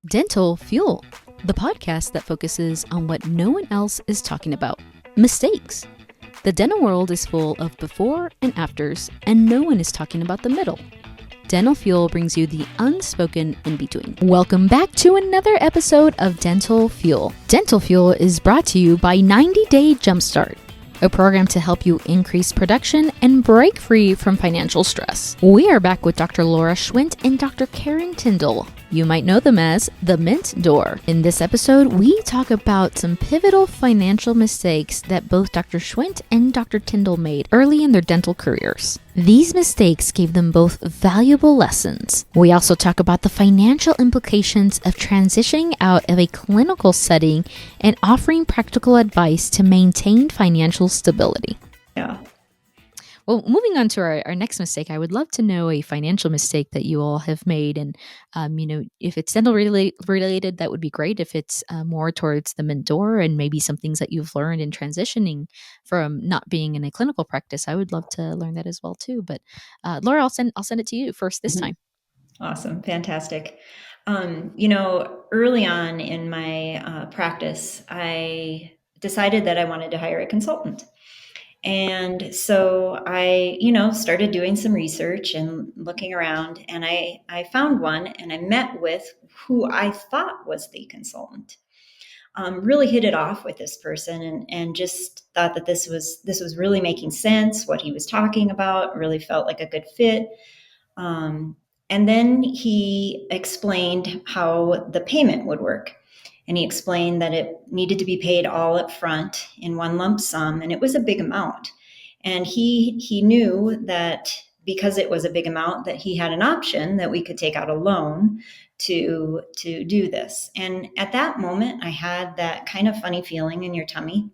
Dental Fuel, the podcast that focuses on what no one else is talking about: mistakes. The dental world is full of before and afters, and no one is talking about the middle. Dental Fuel brings you the unspoken in between. Welcome back to another episode of Dental Fuel. Dental Fuel is brought to you by 90 Day Jumpstart, a program to help you increase production and break free from financial stress. We are back with Dr. Laura Schwindt and Dr. Karen Tindall. You might know them as the Mint Door. In this episode, we talk about some pivotal financial mistakes that both Dr. Schwindt and Dr. Tindall made early in their dental careers. These mistakes gave them both valuable lessons. We also talk about the financial implications of transitioning out of a clinical setting and offering practical advice to maintain financial stability. Yeah. Well, moving on to our next mistake, I would love to know a financial mistake that you all have made. And, if it's dental related, that would be great. If it's more towards the mentor and maybe some things that you've learned in transitioning from not being in a clinical practice, I would love to learn that as well, too. But Laura, I'll send it to you first this time. Awesome. Fantastic. Early on in my practice, I decided that I wanted to hire a consultant. And so I, started doing some research and looking around, and I found one, and I met with who I thought was the consultant. Really hit it off with this person, and just thought that this was really making sense. What he was talking about really felt like a good fit. And then he explained how the payment would work. And he explained that it needed to be paid all up front in one lump sum, and it was a big amount. And he knew that because it was a big amount, that he had an option that we could take out a loan to do this. And at that moment, I had that kind of funny feeling in your tummy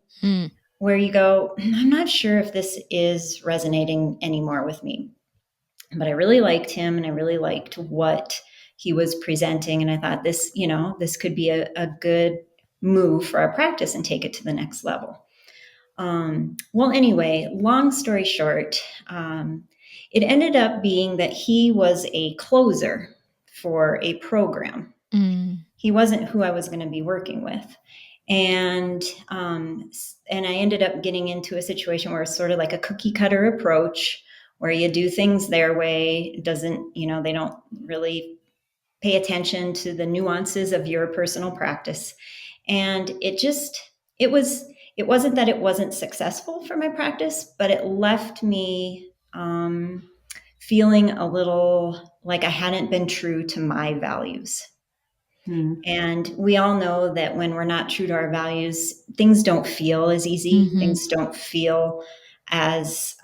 where you go, I'm not sure if this is resonating anymore with me. But I really liked him, and I really liked what he was presenting. And I thought this could be a good move for our practice and take it to the next level. Well, anyway, long story short, it ended up being that he was a closer for a program. He wasn't who I was going to be working with. And I ended up getting into a situation where it's sort of like a cookie cutter approach, where you do things their way. It doesn't, they don't really pay attention to the nuances of your personal practice. And it wasn't that it wasn't successful for my practice, but it left me feeling a little like I hadn't been true to my values. And we all know that when we're not true to our values, things don't feel as easy. Things don't feel as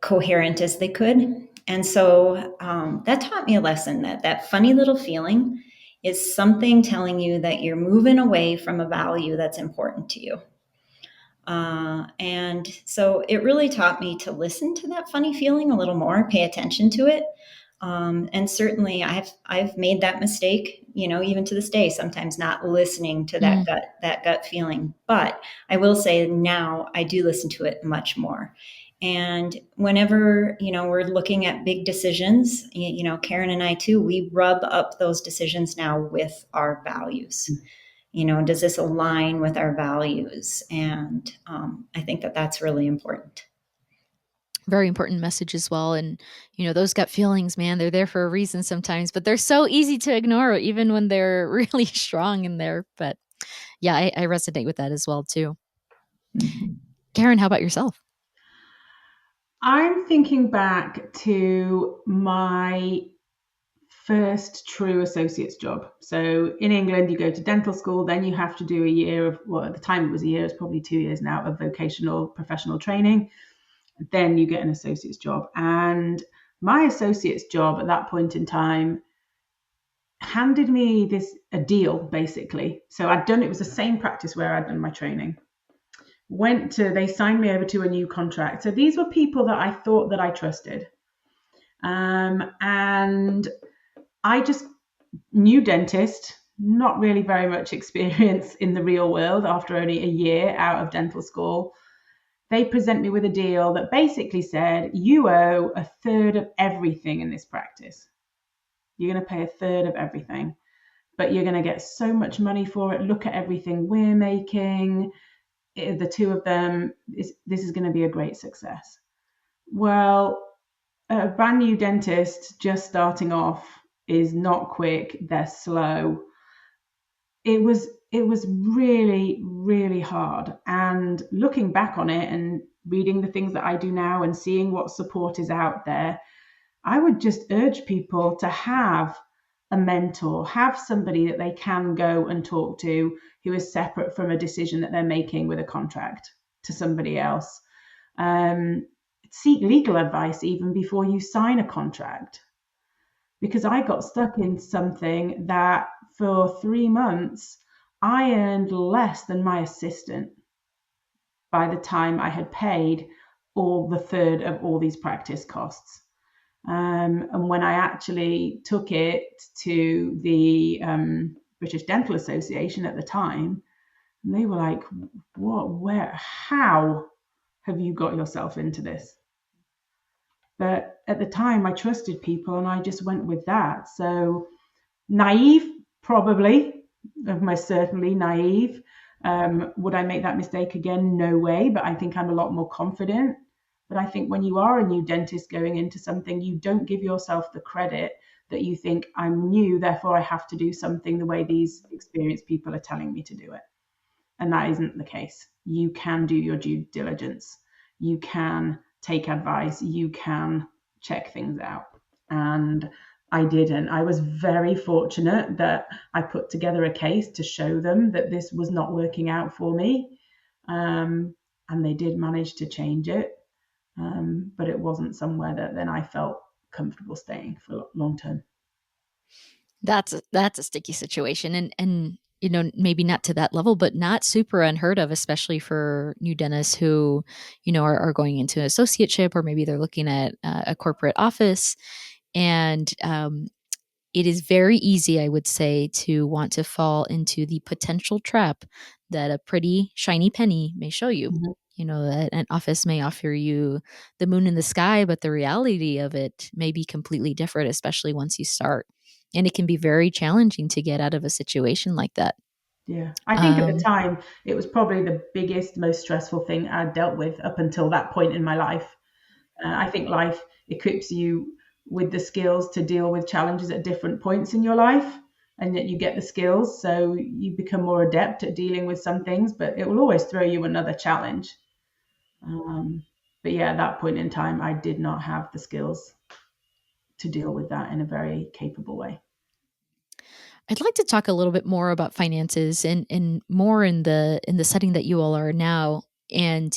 coherent as they could. And so that taught me a lesson, that funny little feeling is something telling you that you're moving away from a value that's important to you. And so it really taught me to listen to that funny feeling a little more, pay attention to it. And certainly I've made that mistake, even to this day, sometimes not listening to that gut feeling. But I will say now I do listen to it much more. And whenever, we're looking at big decisions, Karen and I too, we rub up those decisions now with our values. Does this align with our values? And I think that that's really important. Very important message as well. And, those gut feelings, man, they're there for a reason sometimes, but they're so easy to ignore even when they're really strong in there. But yeah, I resonate with that as well too. Karen, how about yourself? I'm thinking back to my first true associate's job. So in England, you go to dental school, then you have to do a year of, well, at the time it was a year, it's probably 2 years now, of vocational professional training. Then you get an associate's job. And my associate's job at that point in time handed me a deal, basically. So it was the same practice where I'd done my training. They signed me over to a new contract. So these were people that I thought that I trusted. And I just new dentist, not really very much experience in the real world after only a year out of dental school. They present me with a deal that basically said, you owe a third of everything in this practice. You're going to pay a third of everything. but you're going to get so much money for it. Look at everything we're making. The two of them, this is going to be a great success. Well, a brand new dentist just starting off is not quick. They're slow. It was really, really hard. And looking back on it and reading the things that I do now and seeing what support is out there, I would just urge people to have a mentor, have somebody that they can go and talk to who is separate from a decision that they're making with a contract to somebody else. Seek legal advice even before you sign a contract. Because I got stuck in something that for 3 months, I earned less than my assistant by the time I had paid all the third of all these practice costs. And when I actually took it to the British Dental Association at the time, they were like, what, where, how have you got yourself into this? But at the time, I trusted people and I just went with that. So naive, probably, most certainly naive. Would I make that mistake again? No way, but I think I'm a lot more confident. But I think when you are a new dentist going into something, you don't give yourself the credit that you think I'm new, therefore I have to do something the way these experienced people are telling me to do it. And that isn't the case. You can do your due diligence. You can take advice. You can check things out. And I didn't. I was very fortunate that I put together a case to show them that this was not working out for me. And they did manage to change it. But it wasn't somewhere that then I felt comfortable staying for long term. That's a sticky situation, and maybe not to that level, but not super unheard of, especially for new dentists who are going into an associateship, or maybe they're looking at a corporate office, and it is very easy, I would say, to want to fall into the potential trap that a pretty shiny penny may show you. Mm-hmm. That an office may offer you the moon in the sky, but the reality of it may be completely different, especially once you start. And it can be very challenging to get out of a situation like that. Yeah. I think at the time, it was probably the biggest, most stressful thing I'd dealt with up until that point in my life. I think life equips you with the skills to deal with challenges at different points in your life, and that you get the skills, so you become more adept at dealing with some things, but it will always throw you another challenge. But yeah, at that point in time, I did not have the skills to deal with that in a very capable way. I'd like to talk a little bit more about finances and more in the setting that you all are now. And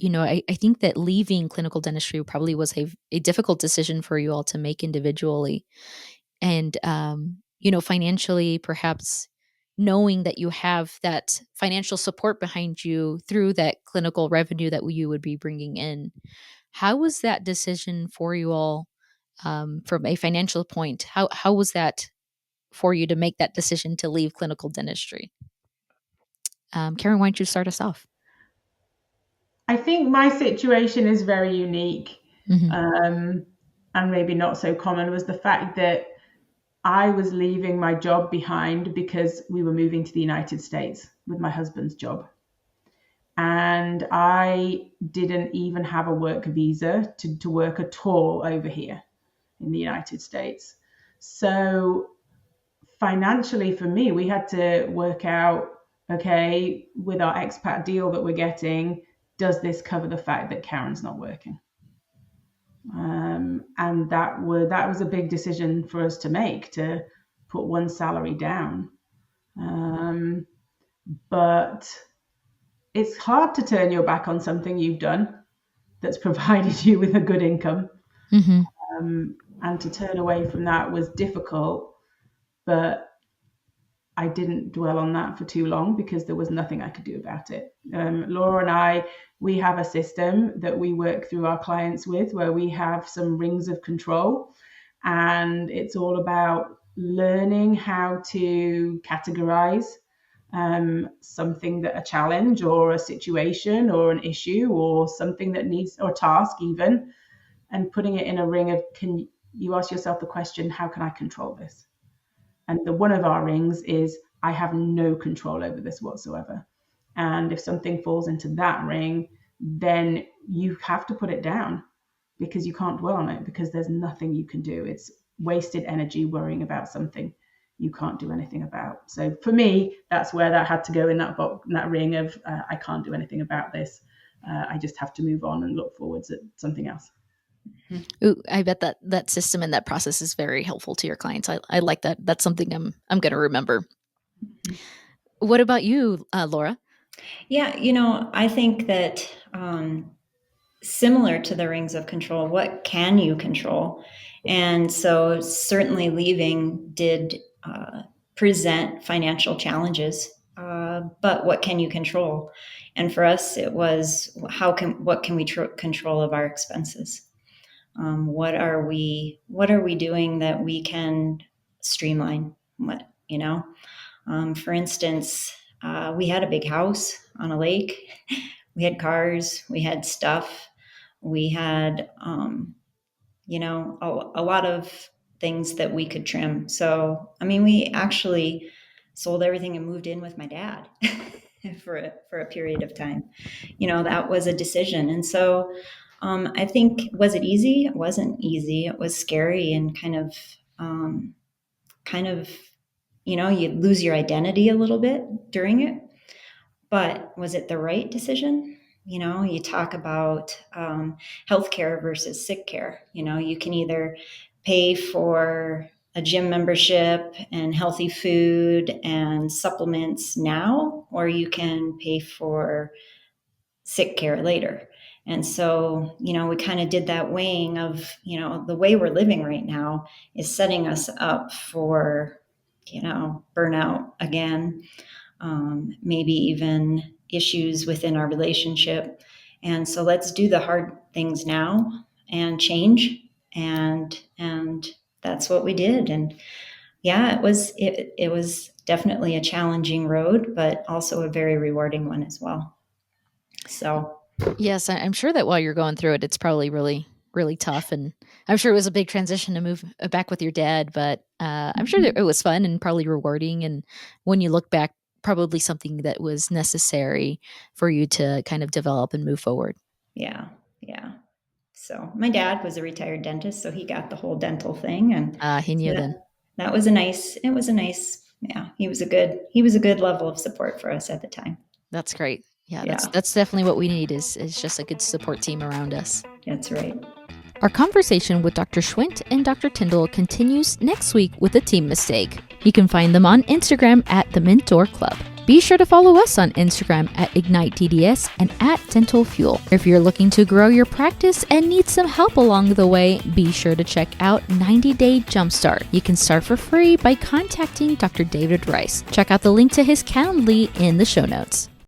I think that leaving clinical dentistry probably was a difficult decision for you all to make individually. And financially, perhaps knowing that you have that financial support behind you through that clinical revenue that you would be bringing in. How was that decision for you all from a financial point? How was that for you to make that decision to leave clinical dentistry? Karen, why don't you start us off? I think my situation is very unique, Mm-hmm. and maybe not so common, was the fact that I was leaving my job behind because we were moving to the United States with my husband's job. And I didn't even have a work visa to work at all over here in the United States. So financially for me, we had to work out, okay, with our expat deal that we're getting, does this cover the fact that Karen's not working? And that was a big decision for us to make, to put one salary down. But it's hard to turn your back on something you've done that's provided you with a good income. Mm-hmm. And to turn away from that was difficult, but I didn't dwell on that for too long because there was nothing I could do about it. Laura and I, we have a system that we work through our clients with where we have some rings of control, and it's all about learning how to categorize something that a challenge or a situation or an issue or something that needs, or task even, and putting it in a ring of, can you ask yourself the question, how can I control this? And the one of our rings is, I have no control over this whatsoever. And if something falls into that ring, then you have to put it down, because you can't dwell on it, because there's nothing you can do. It's wasted energy worrying about something you can't do anything about. So for me, that's where that had to go in that box, in that ring of I can't do anything about this. I just have to move on and look forwards at something else. Ooh, I bet that system and that process is very helpful to your clients. I like that. That's something I'm going to remember. What about you, Laura? Yeah, I think that similar to the rings of control, what can you control? And so certainly leaving did present financial challenges, but what can you control? And for us, it was what can we control of our expenses? What are we doing that we can streamline? For instance, we had a big house on a lake. We had cars. We had stuff. We had, a lot of things that we could trim. So, we actually sold everything and moved in with my dad for a period of time. That was a decision. And so I think, was it easy? It wasn't easy. It was scary and kind of, you lose your identity a little bit during it. But was it the right decision? You talk about healthcare versus sick care. You can either pay for a gym membership and healthy food and supplements now, or you can pay for sick care later. And so, we kind of did that weighing of, the way we're living right now is setting us up for, burnout again, maybe even issues within our relationship. And so let's do the hard things now and change. And that's what we did. And yeah, it was definitely a challenging road, but also a very rewarding one as well. So yes, I'm sure that while you're going through it, it's probably really, really tough. And I'm sure it was a big transition to move back with your dad, but I'm sure that it was fun and probably rewarding. And when you look back, probably something that was necessary for you to kind of develop and move forward. Yeah. So my dad was a retired dentist, so he got the whole dental thing, and he knew then. That was a nice. Yeah, he was a good level of support for us at the time. That's great. Yeah. That's definitely what we need is just a good support team around us. That's right. Our conversation with Dr. Schwindt and Dr. Tindall continues next week with a team mistake. You can find them on Instagram at The Mentor Club. Be sure to follow us on Instagram at IgniteDDS and at Dental Fuel. If you're looking to grow your practice and need some help along the way, be sure to check out 90 Day Jumpstart. You can start for free by contacting Dr. David Rice. Check out the link to his Calendly in the show notes.